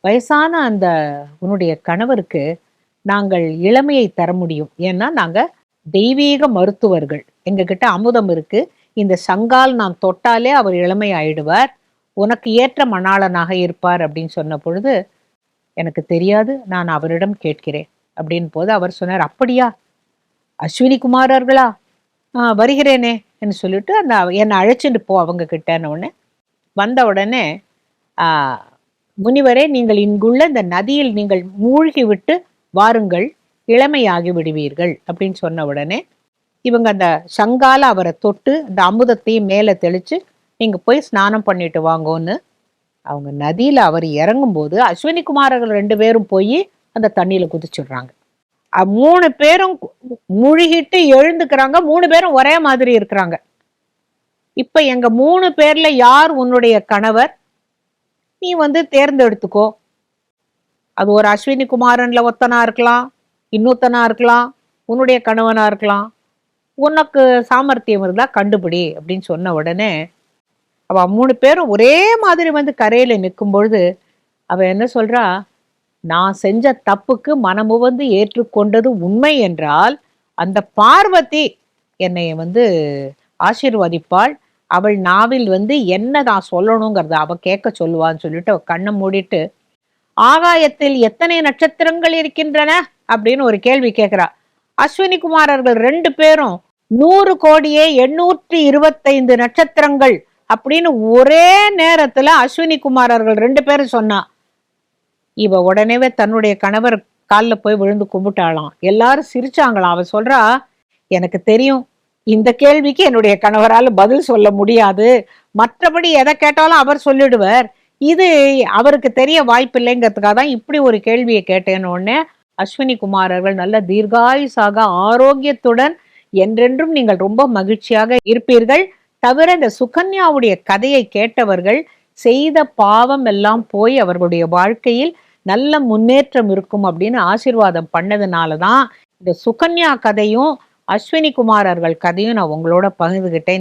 வயசான அந்த உன்னுடைய கணவருக்கு நாங்கள் இளமையை தர முடியும். ஏன்னா நாங்க தெய்வீக மருத்துவர்கள். எங்ககிட்ட அமுதம் இருக்கு. இந்த சங்கால் நான் தொட்டாலே அவர் இளமை ஆயிடுவார். உனக்கு ஏற்ற மணாளனாக இருப்பார் அப்படின்னு சொன்ன பொழுது, எனக்கு தெரியாது. நான் அவரிடம் கேட்கிறேன். அப்படின்னு போது அவர் சொன்னார், அப்படியா? அஸ்வினி குமாரர்களா? வருகிறேனே என்று சொல்லிட்டு அந்த என்னை அழைச்சிட்டு போ அவங்க கிட்டன்னு உடனே வந்த உடனே ஆ முனிவரே, நீங்கள் இங்குள்ள இந்த நதியில் நீங்கள் மூழ்கி விட்டு வாருங்கள், இளமையாகி விடுவீர்கள் அப்படின்னு சொன்ன உடனே இவங்க அந்த சங்கால அவரை தொட்டு அந்த அமுதத்தையும் மேலே தெளிச்சு நீங்க போய் ஸ்நானம் பண்ணிட்டு வாங்கன்னு அவங்க நதியில அவர் இறங்கும் போது அஸ்வினி குமாரர்கள் 2 பேரும் போய் அந்த தண்ணியில குதிச்சுடுறாங்க. 3 பேரும் முழுகிட்டு எழுந்துக்கிறாங்க. 3 பேரும் ஒரே மாதிரி இருக்கிறாங்க. இப்ப எங்க 3 பேர்ல யார் உன்னுடைய கணவர்? நீ தேர்ந்தெடுத்துக்கோ. அது ஒரு அஸ்வினி குமாரன்ல ஒத்தனா இருக்கலாம், இன்னொத்தனா இருக்கலாம், உன்னுடைய கணவனா இருக்கலாம். உனக்கு சாமர்த்தியம் இருந்தா கண்டுபிடி அப்படின்னு சொன்ன உடனே அவ 3 பேரும் ஒரே மாதிரி கரையில நிற்கும் பொழுது அவ என்ன சொல்றா, நான் செஞ்ச தப்புக்கு மனமுவந்து ஏற்றுக்கொண்டது உண்மை என்றால் அந்த பார்வதி என்னை ஆசீர்வதிப்பாள். அவள் நாவில் என்ன நான் சொல்லணுங்கிறத அவ கேட்க சொல்லுவான்னு சொல்லிட்டு அவ கண்ணை மூடிட்டு, ஆகாயத்தில் எத்தனை நட்சத்திரங்கள் இருக்கின்றன அப்படின்னு ஒரு கேள்வி கேட்கிறா. அஸ்வினி குமாரர்கள் 2 பேரும் 100 கோடியே 825 நட்சத்திரங்கள் அப்படின்னு ஒரே நேரத்துல அஸ்வினி குமாரர்கள் 2 பேரும் சொன்னா. இவ உடனேவே தன்னுடைய கணவர் காலில் போய் விழுந்து கும்பிட்டாளாம். எல்லாரும் சிரிச்சாங்களாம். அவ சொல்றா, எனக்கு தெரியும் இந்த கேள்விக்கு என்னுடைய கணவரால் பதில் சொல்ல முடியாது, மற்றபடி எதை கேட்டாலும் அவர் சொல்லிடுவார், இது அவருக்கு தெரிய வாய்ப்பில்லைங்கிறதுக்காக தான் இப்படி ஒரு கேள்வியை கேட்டேன்னு உடனே அஸ்வினி குமாரர்கள் நல்ல தீர்காயுசாக ஆரோக்கியத்துடன் என்றென்றும் நீங்கள் ரொம்ப மகிழ்ச்சியாக இருப்பீர்கள். தவிர இந்த சுகன்யாவுடைய கதையை கேட்டவர்கள் செய்த பாவம் எல்லாம் போய் அவர்களுடைய வாழ்க்கையில் நல்ல முன்னேற்றம் இருக்கும் அப்படின்னு ஆசீர்வாதம் பண்ணதுனால தான் இந்த சுகன்யா கதையும் அஸ்வினி குமாரர்கள் கதையும் நான் உங்களோட பகிர்ந்துகிட்டேன்.